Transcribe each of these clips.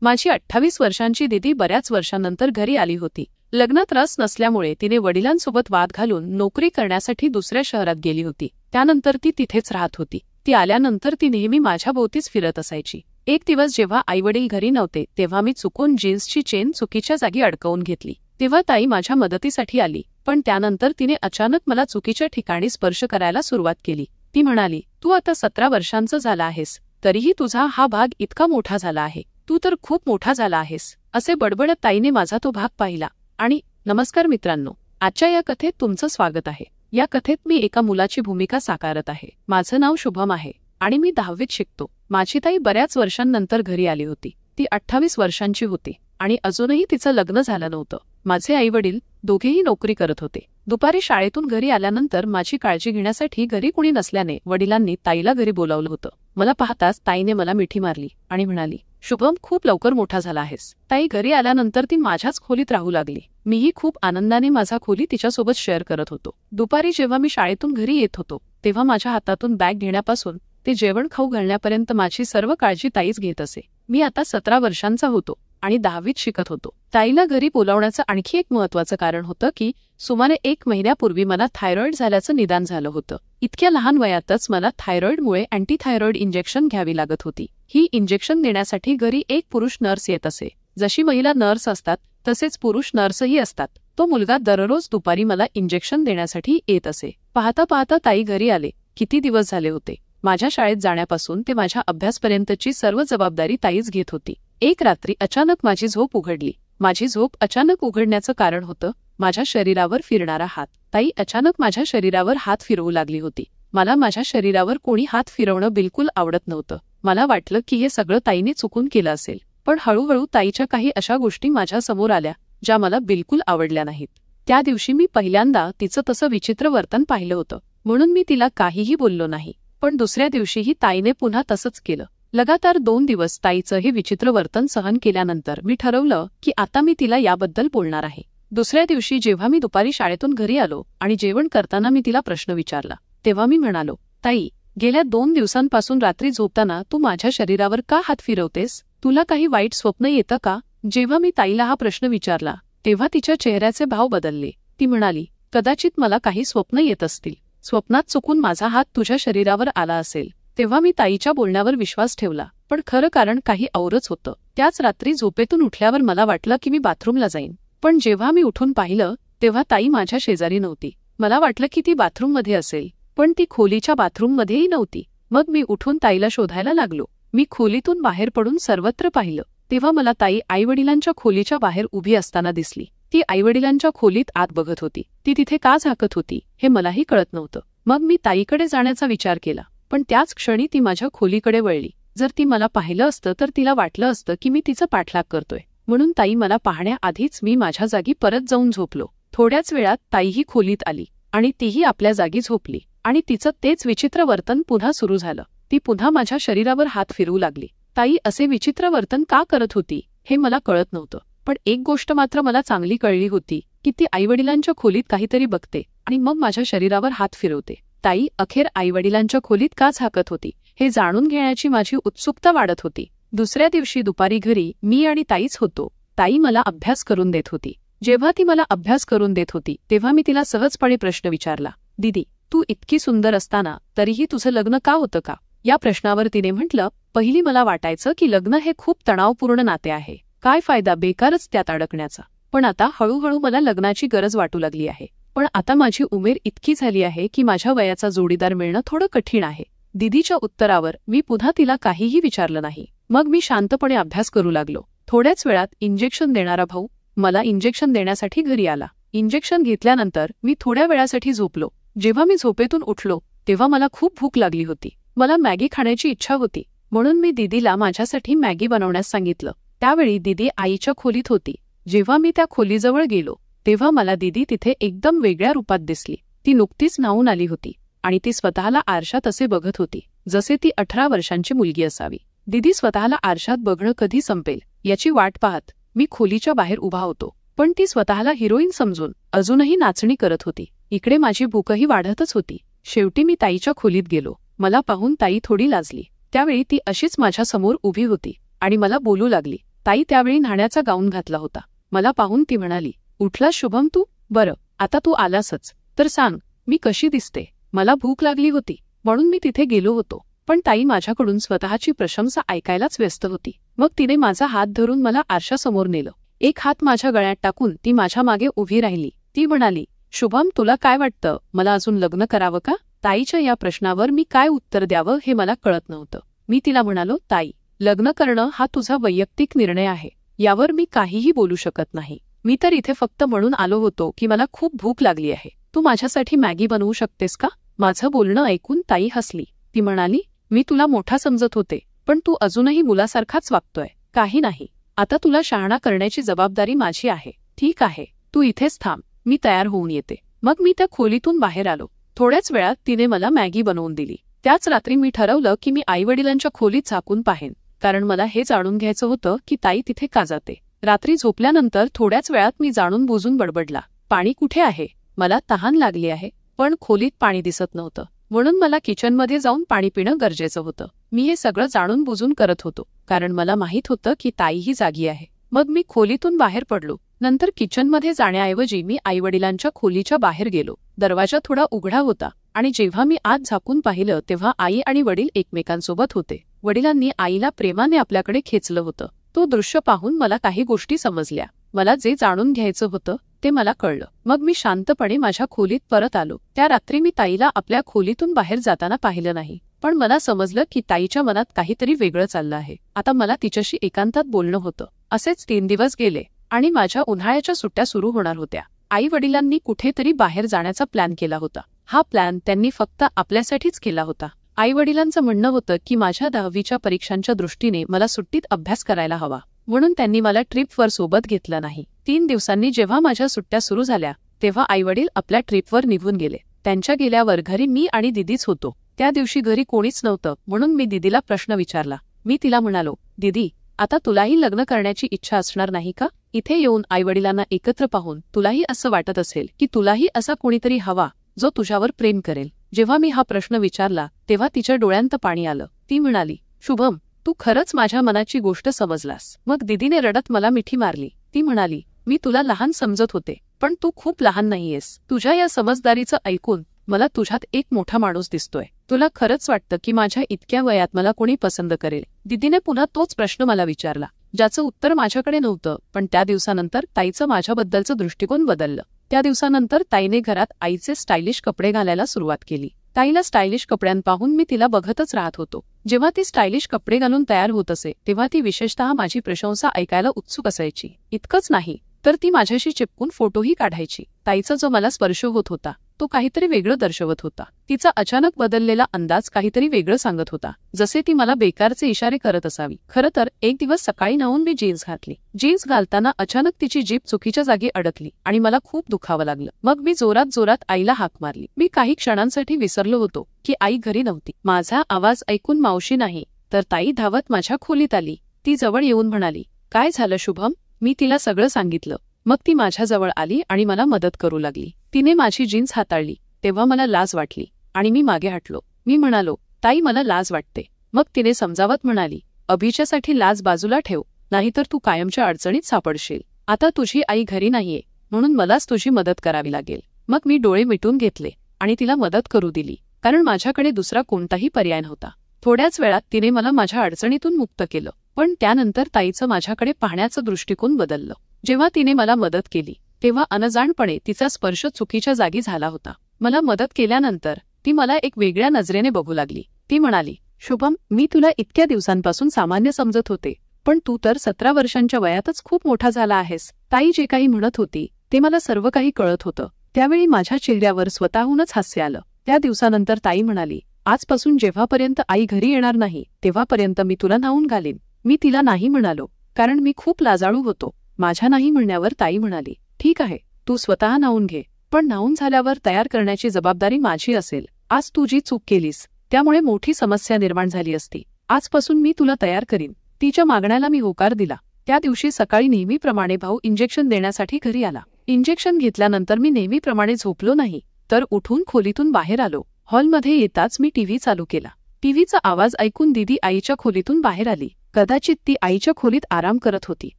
माझी 28 वर्षांची दीदी बऱ्याच वर्षांनंतर घरी आली होती. लग्नात रस नसल्यामुळे तिने वडिलांसोबत वाद घालून नोकरी करण्यासाठी दुसऱ्या शहरात गेली होती. त्यानंतर ती तिथेच राहत होती. ती आल्यानंतर ती नेहमी माझ्या भोवतीच फिरत असायची. एक दिवस जेव्हा आईवडील घरी नव्हते तेव्हा मी चुकून जीन्सची चेन चुकीच्या जागी अडकवून घेतली. तेव्हा ताई माझ्या मदतीसाठी आली, पण त्यानंतर तिने अचानक मला चुकीच्या ठिकाणी स्पर्श करायला सुरुवात केली. ती म्हणाली, तू आता 17 वर्षांचं झाला आहेस, तरीही तुझा हा भाग इतका मोठा झाला आहे. तू तर खूप मोठा झाला आहेस, असे बडबडत ताईने माझा तो भाग पाहिला. आणि नमस्कार मित्रांनो, आजच्या या कथेत तुमचं स्वागत आहे. या कथेत मी एका मुलाची भूमिका साकारत आहे. माझं नाव शुभम आहे आणि मी 10वीत शिकतो. माझी ताई बऱ्याच वर्षांनंतर घरी आली होती. ती 28 वर्षांची होती आणि अजूनही तिचं लग्न झालं नव्हतं. माझे आईवडील दोघेही नोकरी करत होते. दुपारी शाळेतून घरी आल्यानंतर माझी काळजी घेण्यासाठी घरी कुणी नसल्याने वडिलांनी ताईला घरी बोलावलं होतं. मला पाहताच ताईने मला मिठी मारली आणि म्हणाली, शुभम, खूप लवकर मोठा झाला आहेस. ताई घरी आल्यानंतर ती माझ्याच खोलीत राहू लागली. मीही खूप आनंदाने माझा खोली तिच्यासोबत शेअर करत होतो. दुपारी जेव्हा मी शाळेतून घरी येत होतो तेव्हा माझ्या हातातून बॅग घेण्यापासून ते जेवण खाऊ घालण्यापर्यंत माझी सर्व काळजी ताईच घेत असे. मी आता 17 वर्षांचा होतो आणि 10वीत शिकत होतो. ताईला घरी बोलावण्याचं आणखी एक महत्त्वाचं कारण होतं की सुमारे 1 महिन्यापूर्वी मला थायरॉइड झाल्याचं निदान झालं होतं. इतक्या लहान वयातच मला थायरॉइडमुळे अँटीथायरॉइड इंजेक्शन घ्यावी लागत होती. ही इंजेक्शन देण्यासाठी घरी एक पुरुष नर्स येत असे. जशी महिला नर्स असतात तसेच पुरुष नर्सही असतात. तो मुलगा दररोज दुपारी मला इंजेक्शन देण्यासाठी येत असे. पाहता पाहता ताई घरी आले. किती दिवस झाले होते. माझ्या शाळेत जाण्यापासून ते माझ्या अभ्यासपर्यंतची सर्व जबाबदारी ताईच घेत होती. एक रात्री अचानक माझी झोप उघडली. माझी झोप अचानक उघडण्याचं कारण होतं माझ्या शरीरावर फिरणारा हात. ताई अचानक माझ्या शरीरावर हात फिरवू लागली होती. मला माझ्या शरीरावर कोणी हात फिरवणं बिलकुल आवडत नव्हतं. मला वाटलं की हे सगळं ताईने चुकून केलं असेल. पण हळूहळू ताईच्या काही अशा गोष्टी माझ्या समोर आल्या ज्या मला बिलकुल आवडल्या नाहीत. त्या दिवशी मी पहिल्यांदा तिचं तसं विचित्र वर्तन पाहिलं होतं, म्हणून मी तिला काहीही बोललो नाही. पण दुसऱ्या दिवशीही ताईने पुन्हा तसंच केलं. लगातार 2 दिवस ताईचं हे विचित्र वर्तन सहन केल्यानंतर मी ठरवलं की आता मी तिला याबद्दल बोलणार आहे. दुसऱ्या दिवशी जेव्हा मी दुपारी शाळेतून घरी आलो आणि जेवण करताना मी तिला प्रश्न विचारला, तेव्हा मी म्हणालो, ताई, गेल्या 2 दिवसांपासून रात्री झोपताना तू माझ्या शरीरावर का हात फिरवतेस? तुला काही वाईट स्वप्न येतं का? जेव्हा मी ताईला हा प्रश्न विचारला तेव्हा तिच्या चेहऱ्याचे भाव बदलले. ती म्हणाली, कदाचित मला काही स्वप्न येत असतील. स्वप्नात चुकून माझा हात तुझ्या शरीरावर आला असेल. तेव्हा मी ताईच्या बोलण्यावर विश्वास ठेवला, पण खरं कारण काही औरच होतं. त्याच रात्री झोपेतून उठल्यावर मला वाटलं की मी बाथरूमला जाईन, पण जेव्हा मी उठून पाहिलं तेव्हा ताई माझ्या शेजारी नव्हती. मला वाटलं की ती बाथरूममध्ये असेल, पण ती खोलीच्या बाथरूममध्येही नव्हती. मग मी उठून ताईला शोधायला लागलो. मी खोलीतून बाहेर पडून सर्वत्र पाहिलं तेव्हा मला ताई आईवडिलांच्या खोलीच्या बाहेर उभी असताना दिसली. ती आईवडिलांच्या खोलीत आत बघत होती. ती तिथे का झाकत होती हे मलाही कळत नव्हतं. मग मी ताईकडे जाण्याचा विचार केला, पण त्याच क्षणी ती माझ्या खोलीकडे वळली. जर ती मला पाहिलं असतं तर तिला वाटलं असतं की मी तिचं पाठलाग करतोय. म्हणून ताई मला पाहण्याआधीच मी माझ्या जागी परत जाऊन झोपलो. थोड्याच वेळात ताईही खोलीत आली आणि तीही आपल्या जागी झोपली आणि तिचं तेच विचित्र वर्तन पुन्हा सुरू झालं. ती पुन्हा माझ्या शरीरावर हात फिरवू लागली. ताई असे विचित्र वर्तन का करत होती हे मला कळत नव्हतं. पण एक गोष्ट मात्र मला चांगली कळली होती की ती आईवडिलांच्या खोलीत काहीतरी बघते आणि मग माझ्या शरीरावर हात फिरवते. ताई अखेर आईवडिलांच्या खोलीत का झाकत होती हे जाणून घेण्याची माझी उत्सुकता वाढत होती. दुसऱ्या दिवशी दुपारी घरी मी आणि ताईच होतो. ताई मला अभ्यास करून देत होती. जेव्हा ती मला अभ्यास करून देत होती तेव्हा मी तिला सहजपणे प्रश्न विचारला, दीदी, तू इतकी सुंदर असताना तरीही तुझं लग्न का होतं का? या प्रश्नावर तिने म्हटलं, पहिली मला वाटायचं की लग्न हे खूप तणावपूर्ण नाते आहे. काय फायदा बेकारच त्यात अडकण्याचा. पण आता हळूहळू मला लग्नाची गरज वाटू लागली आहे. पण आता माझी उमेर इतकी झाली आहे की माझ्या वयाचा जोडीदार मिळणं थोडं कठीण आहे. दीदीच्या उत्तरावर मी पुन्हा तिला काहीही विचारलं नाही. मग मी शांतपणे अभ्यास करू लागलो. थोड्याच वेळात इंजेक्शन देणारा भाऊ मला इंजेक्शन देण्यासाठी घरी आला. इंजेक्शन घेतल्यानंतर मी थोड्या वेळासाठी झोपलो. जेव्हा मी झोपेतून उठलो तेव्हा मला खूप भूक लागली होती. मला मॅगी खाण्याची इच्छा होती, म्हणून मी दीदीला माझ्यासाठी मॅगी बनवण्यास सांगितलं. त्यावेळी दीदी आईच्या खोलीत होती. जेव्हा मी त्या खोलीजवळ गेलो तेव्हा मला दीदी तिथे एकदम वेगळ्या रूपात दिसली. ती नुकतीच न्हाऊन आली होती आणि ती स्वतःला आरशात असे बघत होती जसे ती 18 वर्षांची मुलगी असावी. दीदी स्वतःला आरशात बघणं कधी संपेल याची वाट पाहत मी खोलीच्या बाहेर उभा होतो. पण ती स्वतःला हिरोईन समजून अजूनही नाचणी करत होती. इकडे माझी भूकही वाढतच होती. शेवटी मी ताईच्या खोलीत गेलो. मला पाहून ताई थोडी लाजली. त्यावेळी ती अशीच माझ्या समोर उभी होती आणि मला बोलू लागली, ताई त्यावेळी न्हाण्याचा गाऊन घातला होता. मला पाहून ती म्हणाली, उठलास शुभम तू? बरं, आता तू आलासच तर सांग, मी कशी दिसते? मला भूक लागली होती म्हणून मी तिथे गेलो होतो. पण ताई माझ्याकडून स्वतःची प्रशंसा ऐकायलाच व्यस्त होती. मग तिने माझा हात धरून मला आरशासमोर नेलं. एक हात माझ्या गळ्यात टाकून ती माझ्या मागे उभी राहिली. ती म्हणाली, शुभम तुला काय वाटतं, मला अजून लग्न करावं का? ताईच्या या प्रश्नावर मी काय उत्तर द्यावं हे मला कळत नव्हतं. मी तिला म्हणालो, ताई, लग्न करणं हा तुझा वैयक्तिक निर्णय आहे, यावर मी काहीही बोलू शकत नाही. मी तर इथे फक्त म्हणून आलो होतो की मला खूप भूक लागली आहे. तू माझ्यासाठी मॅगी बनवू शकतेस का? माझं बोलणं ऐकून ताई हसली. ती म्हणाली, मी तुला मोठा समजत होते, पण तू अजूनही मुलासारखाच वागतोय. काही नाही, आता तुला शहाणा करण्याची जबाबदारी माझी आहे. ठीक आहे, तू इथेच थांब, मी तयार होऊन येते. मग मी त्या खोलीतून बाहेर आलो. थोड्याच वेळात तिने मला मॅगी बनवून दिली. त्याच रात्री मी ठरवलं की मी आईवडिलांच्या खोलीत झाकून पाहेन, कारण मला हे जाणून घ्यायचं होतं की ताई तिथे का जाते. रात्री झोपल्यानंतर थोड्याच वेळात मी जाणून बुजून बडबडला, पाणी कुठे आहे? मला तहान लागली आहे. पण खोलीत पाणी दिसत नव्हतं, म्हणून मला किचनमध्ये जाऊन पाणी पिणं गरजेचं होतं. मी हे सगळं जाणून बुजून करत होतो, कारण मला माहित होतं की ताईही जागी आहे. मग मी खोलीतून बाहेर पडलो. नंतर किचनमध्ये जाण्याऐवजी मी आईवडिलांच्या खोलीच्या बाहेर गेलो. दरवाजा थोडा उघडा होता आणि जेव्हा मी आत झाकून पाहिलं तेव्हा आई आणि वडील एकमेकांसोबत होते. वडिलांनी आईला प्रेमाने आपल्याकडे खेचलं होतं. तो दृश्य पाहून मला काही गोष्टी समजल्या. मला जे जाणून घ्यायचं होतं ते मला कळलं. मग मी शांतपणे माझ्या खोलीत परत आलो. त्या रात्री मी ताईला आपल्या खोलीतून बाहेर जाताना पाहिलं नाही, पण मला समजलं की ताईच्या मनात काहीतरी वेगळं चाललं आहे. आता मला तिच्याशी एकांतात बोलणं होतं. असेच 3 दिवस गेले आणि माझ्या उन्हाळ्याच्या सुट्ट्या सुरू होणार होत्या. आई वडिलांनी कुठेतरी बाहेर जाण्याचा प्लॅन केला होता. हा प्लॅन त्यांनी फक्त आपल्यासाठीच केला होता. आई वडिलांचं म्हणणं होतं की माझ्या 10वीच्या परीक्षांच्या दृष्टीने मला सुट्टीत अभ्यास करायला हवा, म्हणून त्यांनी मला ट्रिपवर सोबत घेतलं नाही. 3 दिवसांनी जेव्हा माझ्या सुट्ट्या सुरू झाल्या तेव्हा आईवडील आपल्या ट्रिपवर निघून गेले. त्यांच्या गेल्यावर घरी मी आणि दिदीच होतो. त्या दिवशी घरी कोणीच नव्हतं, म्हणून मी दिदीला प्रश्न विचारला. मी तिला म्हणालो, दीदी, आता तुलाही लग्न करण्याची इच्छा असणार नाही का? इथे येऊन आईवडिलांना एकत्र पाहून तुलाही असं वाटत असेल की तुलाही असा कोणीतरी हवा जो तुझ्यावर प्रेम करेल? जेव्हा मी हा प्रश्न विचारला तेव्हा तिच्या डोळ्यांत पाणी आलं. ती म्हणाली, शुभम, तू खरंच माझ्या मनाची गोष्ट समजलास. मग दिदीने रडत मला मिठी मारली. ती म्हणाली, मी तुला लहान समजत होते, पण तू खूप लहान नाहीयेस. तुझ्या या समजदारीचं ऐकून मला तुझ्यात एक मोठा माणूस दिसतोय. तुला खरंच वाटतं की माझ्या इतक्या वयात मला कोणी पसंत करेल? दिदीने पुन्हा तोच प्रश्न मला विचारला, ज्याचं उत्तर माझ्याकडे नव्हतं. पण त्या दिवसानंतर ताईचं माझ्याबद्दलचं दृष्टिकोन बदललं. त्या दिवसानंतर ताईने घरात आईचे स्टायलिश कपडे घालायला सुरुवात केली. ताईला स्टायलिश कपड्यांपाहून मी तिला बघतच राहत होतो. जेव्हा ती स्टायलिश कपडे घालून तयार होत असे तेव्हा ती विशेषतः माझी प्रशंसा ऐकायला उत्सुक असायची. इतकंच नाही तर ती माझ्याशी चिपकून फोटोही काढायची. ताईचा जो मला स्पर्श होत होता तो काहीतरी वेगळं दर्शवत होता. तिचा अचानक बदललेला अंदाज काहीतरी वेगळं सांगत होता, जसे ती मला बेकारचे इशारे करत असावी. खरं तर एक दिवस सकाळी नव्हून मी जीन्स घातली. जीन्स घालताना अचानक तिची जीभ चुकीच्या जागी अडकली आणि मला खूप दुखावं लागलं. मग मी जोरात जोरात आईला हाक मारली. मी काही क्षणांसाठी विसरलो होतो की आई घरी नव्हती. माझा आवाज ऐकून मावशी नाही तर ताई धावत माझ्या खोलीत आली. ती जवळ येऊन म्हणाली, काय झालं शुभम? मी तिला सगळं सांगितलं. मग ती माझ्याजवळ आली आणि मला मदत करू लागली. तिने माझी जीन्स हाताळली तेव्हा मला लाज वाटली आणि मी मागे हटलो. मी म्हणालो, ताई, मला लाज वाटते. मग तिने समजावत म्हणाली, अभिच्यासाठी लाज बाजूला ठेव, नाहीतर तू कायमच्या अडचणीत सापडशील. आता तुझी आई घरी नाहीये, म्हणून मलाच तुझी मदत करावी लागेल. मग मी डोळे मिटून घेतले आणि तिला मदत करू दिली, कारण माझ्याकडे दुसरा कोणताही पर्याय नव्हता. थोड्याच वेळात तिने मला माझ्या अडचणीतून मुक्त केलं. पण त्यानंतर ताईचं माझ्याकडे पाहण्याचं दृष्टिकोन बदललं. जेव्हा तिने मला मदत केली तेव्हा अनजाणपणे तिचा स्पर्श चुकीच्या जागी झाला होता. मला मदत केल्यानंतर ती मला एक वेगळ्या नजरेने बघू लागली. ती म्हणाली, शुभम, मी तुला इतक्या दिवसांपासून सामान्य समजत होते, पण तू तर 17 वर्षांच्या वयातच खूप मोठा झाला आहेस. ताई जे काही म्हणत होती ते मला सर्व काही कळत होतं. त्यावेळी माझ्या चेहऱ्यावर स्वतःहूनच हास्य आलं. त्या दिवसानंतर ताई म्हणाली, आजपासून जेव्हापर्यंत आई घरी येणार नाही तेव्हापर्यंत मी तुला न्हावून घालीन. मी तिला नाही म्हणालो, कारण मी खूप लाजाळू होतो. माझ्या नाही म्हणण्यावर ताई म्हणाली, ठीक आहे, तू स्वतः न्हावून घे, पण न्हावून झाल्यावर तयार करण्याची जबाबदारी माझी असेल. आज तू जी चूक केलीस त्यामुळे मोठी समस्या निर्माण झाली असती. आजपासून मी तुला तयार करीन. तिच्या मागण्याला मी होकार दिला. त्या दिवशी सकाळी नेहमीप्रमाणे भाऊ इंजेक्शन देण्यासाठी घरी आला. इंजेक्शन घेतल्यानंतर मी नेहमीप्रमाणे झोपलो नाही, तर उठून खोलीतून बाहेर आलो. हॉलमध्ये येताच मी टीव्ही चालू केला. टीव्हीचा आवाज ऐकून दीदी आईच्या खोलीतून बाहेर आली. कदाचित ती आईच्या खोलीत आराम करत होती.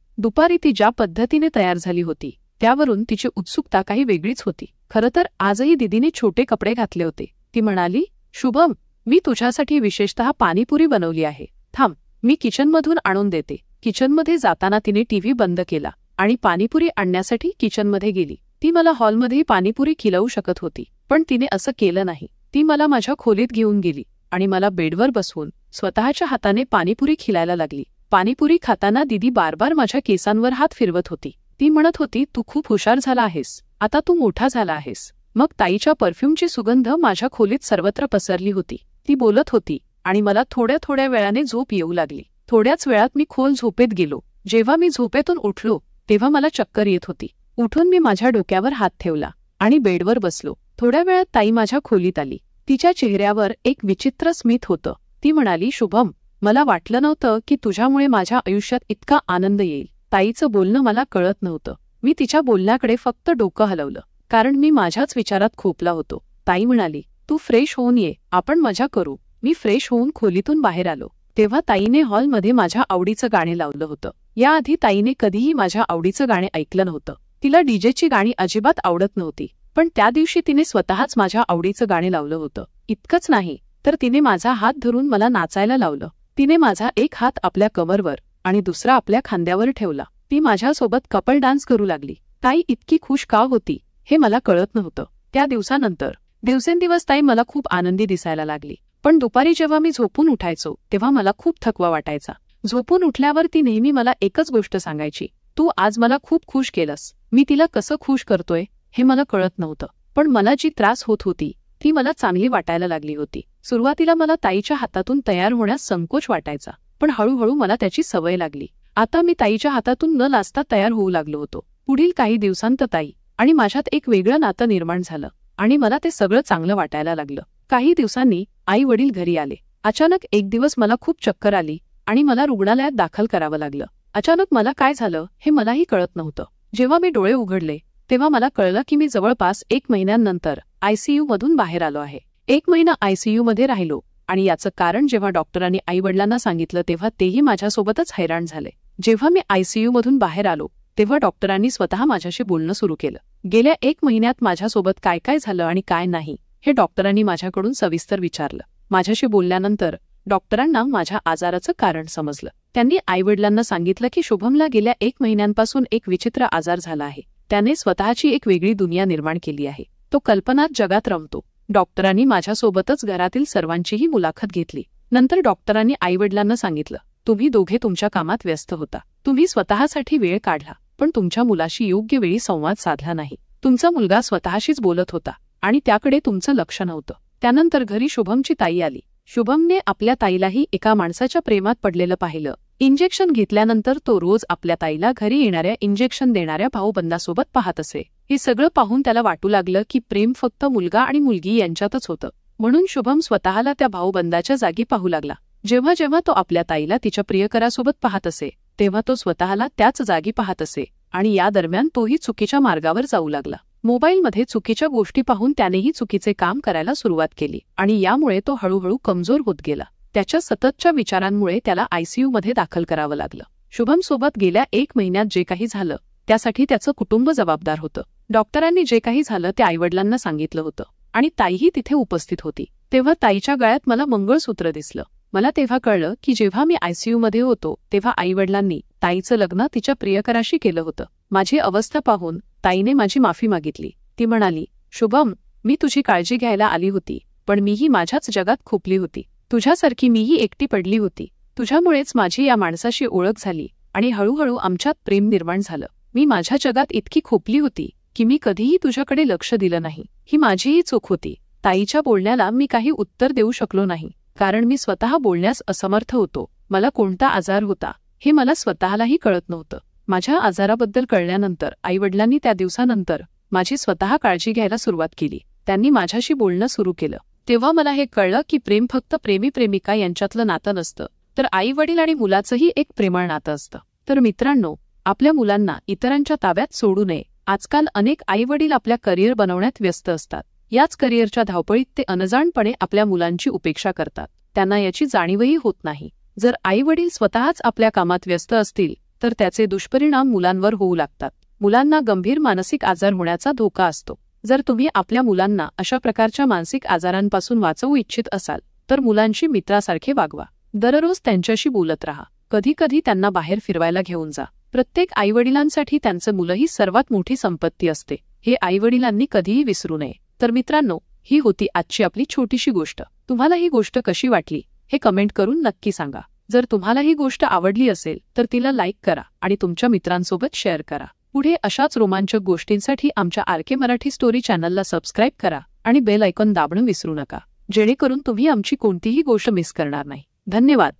दुपारी ती ज्या पद्धतीने तयार झाली होती त्यावरून तिची उत्सुकता काही वेगळीच होती. खरं तर आजही दीदीने छोटे कपडे घातले होते. ती म्हणाली, शुभम, मी तुझ्यासाठी विशेषतः पाणीपुरी बनवली आहे. थांब, मी किचनमधून आणून देते. किचनमध्ये जाताना तिने टीव्ही बंद केला आणि पाणीपुरी आणण्यासाठी किचनमध्ये गेली. ती मला हॉलमध्ये पाणीपुरी खिलवू शकत होती, पण तिने असं केलं नाही. ती मला माझ्या खोलीत घेऊन गेली आणि मला बेडवर बसवून स्वतःच्या हाताने पाणीपुरी खिलायला लागली. पाणीपुरी खाताना दीदी बारबार माझ्या केसांवर हात फिरवत होती. ती म्हणत होती, तू खूप हुशार झाला आहेस, आता तू मोठा झाला आहेस. मग ताईच्या परफ्यूमची सुगंध माझ्या खोलीत सर्वत्र पसरली होती. ती बोलत होती आणि मला थोड्या थोड्या वेळाने झोप येऊ लागली. थोड्याच वेळात मी खोल झोपेत गेलो. जेव्हा मी झोपेतून उठलो तेव्हा मला चक्कर येत होती. उठून मी माझ्या डोक्यावर हात ठेवला आणि बेडवर बसलो. थोड्या वेळात ताई माझ्या खोलीत आली. तिच्या चेहऱ्यावर एक विचित्र स्मित होतं. ती म्हणाली, शुभम, मला वाटलं नव्हतं की तुझ्यामुळे माझ्या आयुष्यात इतका आनंद येईल. ताईचं बोलणं मला कळत नव्हतं. मी तिच्या बोलण्याकडे फक्त डोकं हलवलं, कारण मी माझ्याच विचारात खोपला होतो. ताई म्हणाली, तू फ्रेश होऊन ये, आपण मजा करू. मी फ्रेश होऊन खोलीतून बाहेर आलो तेव्हा ताईने हॉलमध्ये माझ्या आवडीचं गाणे लावलं होतं. याआधी ताईने कधीही माझ्या आवडीचं गाणे ऐकलं नव्हतं. तिला डीजेची गाणी अजिबात आवडत नव्हती, पण त्या दिवशी तिने स्वतःच माझ्या आवडीचं गाणे लावलं होतं. इतकंच नाही तर तिने माझा हात धरून मला नाचायला लावलं. तिने माझा एक हात आपल्या कमरवर आणि दुसरा आपल्या खांद्यावर ठेवला. ती माझ्यासोबत कपल डान्स करू लागली. ताई इतकी खुश का होती हे मला कळत नव्हतं. त्या दिवसानंतर दिवसेंदिवस ताई मला खूप आनंदी दिसायला लागली. पण दुपारी जेव्हा मी झोपून उठायचो तेव्हा मला खूप थकवा वाटायचा. झोपून उठल्यावर ती नेहमी मला एकच गोष्ट सांगायची, तू आज मला खूप खुश केलंस. मी तिला कसं खुश करतोय हे मला कळत नव्हतं, पण मला जी त्रास होत होती ती मला चांगली वाटायला लागली होती. सुरुवातीला मला ताईच्या हातातून तयार होण्यास संकोच वाटायचा, पण हळूहळू मला त्याची सवय लागली. आता मी ताईच्या हातातून न लाजता तयार होऊ लागलो होतो. पुढील काही दिवसांत ताई आणि माझ्यात एक वेगळं नातं निर्माण झालं आणि मला ते सगळं चांगलं वाटायला लागलं. काही दिवसांनी आई वडील घरी आले. अचानक एक दिवस मला खूप चक्कर आली आणि मला रुग्णालयात दाखल करावं लागलं. अचानक मला काय झालं हे मलाही कळत नव्हतं. जेव्हा मी डोळे उघडले तेव्हा मला कळलं की मी जवळपास 1 महिन्यानंतर आयसीयू मधून बाहेर आलो आहे. 1 महिना आयसीयू मध्ये राहिलो आणि याचं कारण जेव्हा डॉक्टरांनी आई वडिलांना सांगितलं तेव्हा तेही माझ्यासोबतच हैराण झाले. जेव्हा मी आयसीयू मधून बाहेर आलो तेव्हा डॉक्टरांनी स्वतः माझ्याशी बोलणं सुरू केलं. गेल्या 1 महिन्यात माझ्यासोबत काय काय झालं आणि काय नाही हे डॉक्टरांनी माझ्याकडून सविस्तर विचारलं. माझ्याशी बोलल्यानंतर डॉक्टरांना माझ्या आजाराचं कारण समजलं. त्यांनी आईवडिलांना सांगितलं की शुभमला गेल्या 1 महिन्यांपासून एक विचित्र आजार झाला आहे. त्याने स्वतःची एक वेगळी दुनिया निर्माण केली आहे. तो कल्पनात जगात रमतो. डॉक्टरांनी माझ्यासोबतच घरातील सर्वांचीही मुलाखत घेतली. नंतर डॉक्टरांनी आईवडिलांना सांगितलं, तुम्ही दोघे तुमच्या कामात व्यस्त होता. तुम्ही स्वतःसाठी वेळ काढला, पण तुमच्या मुलाशी योग्य वेळी संवाद साधला नाही. तुमचा मुलगा स्वतःशीच बोलत होता आणि त्याकडे तुमचं लक्ष नव्हतं. त्यानंतर घरी शुभमची ताई आली. शुभमने आपल्या ताईलाही एका माणसाच्या प्रेमात पडलेलं पाहिलं. इंजेक्शन घेतल्यानंतर तो रोज आपल्या ताईला घरी येणाऱ्या इंजेक्शन देणाऱ्या भाऊबंदासोबत पाहत असे. हे सगळं पाहून त्याला वाटू लागलं की प्रेम फक्त मुलगा आणि मुलगी यांच्यातच होतं. म्हणून शुभम स्वतःला त्या भाऊबंदाच्या जागी पाहू लागला. जेव्हा जेव्हा तो आपल्या ताईला तिच्या प्रियकरासोबत पाहत असे तेव्हा तो स्वतःला त्याच जागी पाहत असे आणि या दरम्यान तोही चुकीच्या मार्गावर जाऊ लागला. मोबाईलमध्ये चुकीच्या गोष्टी पाहून त्यानेही चुकीचे काम करायला सुरुवात केली आणि यामुळे तो हळूहळू कमजोर होत गेला. त्याच्या सततच्या विचारांमुळे त्याला आयसीयू मध्ये दाखल करावं लागलं. शुभम सोबत गेल्या 1 महिन्यात जे काही झालं त्यासाठी त्याचं कुटुंब जबाबदार होतं. डॉक्टरांनी जे काही झालं ते आईवडिलांना सांगितलं होतं आणि ताईही तिथे उपस्थित होती. तेव्हा ताईच्या गळ्यात मला मंगळसूत्र दिसलं. मला तेव्हा कळलं की जेव्हा मी आयसीयू मध्ये होतो तेव्हा आईवडिलांनी ताईचं लग्न तिच्या प्रियकराशी केलं होतं. माझी अवस्था पाहून ताईने माझी माफी मागितली. ती म्हणाली, शुभम, मी तुझी काळजी घ्यायला आली होती, पण मीही माझ्याच जगात खोपली होती. तुझ्यासारखी मीही एकटी पडली होती. तुझ्यामुळेच माझी या माणसाशी ओळख झाली आणि हळूहळू आमच्यात प्रेम निर्माण झालं. मी माझ्या जगात इतकी खोपली होती की मी कधीही तुझ्याकडे लक्ष दिलं नाही. ही माझीही चूक होती. ताईच्या बोलण्याला मी काही उत्तर देऊ शकलो नाही, कारण मी स्वतः बोलण्यास असमर्थ होतो. मला कोणता आजार होता हे मला स्वतःलाही कळत नव्हतं. माझ्या आजाराबद्दल कळल्यानंतर आईवडिलांनी त्या दिवसानंतर माझी स्वतः काळजी घ्यायला सुरुवात केली. त्यांनी माझ्याशी बोलणं सुरू केलं. तेव्हा मला हे कळलं की प्रेम फक्त प्रेमी प्रेमिका यांच्यातलं नातं नसतं, तर आई वडील आणि मुलाचंही एक प्रेमळ नातं असतं. तर मित्रांनो, आपल्या मुलांना इतरांच्या ताब्यात सोडू नये. आजकाल अनेक आई वडील आपल्या करिअर बनवण्यात व्यस्त असतात. याच करिअरच्या धावपळीत ते अनजाणपणे आपल्या मुलांची उपेक्षा करतात. त्यांना याची जाणीवही होत नाही. जर आई वडील स्वतःच आपल्या कामात व्यस्त असतील तर त्याचे दुष्परिणाम मुलांवर होऊ लागतात. मुलांना गंभीर मानसिक आजार होण्याचा धोका असतो. जर तुम्ही आपल्या मुलांना अशा प्रकारच्या मानसिक आजारांपासून वाचवू इच्छित असाल तर मुलांशी मित्रासारखे वागवा. दररोज त्यांच्याशी बोलत राहा. कधी कधी त्यांना बाहेर फिरवायला घेऊन जा. प्रत्येक आईवडिलांसाठी त्यांचं मुलं ही सर्वात मोठी संपत्ती असते, हे आईवडिलांनी कधीही विसरू नये. तर मित्रांनो, ही होती आजची आपली छोटीशी गोष्ट. तुम्हाला ही गोष्ट कशी वाटली हे कमेंट करून नक्की सांगा. जर तुम्हाला ही गोष्ट आवडली असेल तर तिला लाईक करा आणि तुमच्या मित्रांसोबत शेअर करा. पुढे अशाच रोमांचक गोष्टींसाठी आमच्या RK मराठी स्टोरी चॅनलला सबस्क्राईब करा आणि बेल आयकॉन दाबणं विसरू नका, जेणेकरून तुम्ही आमची कोणतीही गोष्ट मिस करणार नाही. धन्यवाद.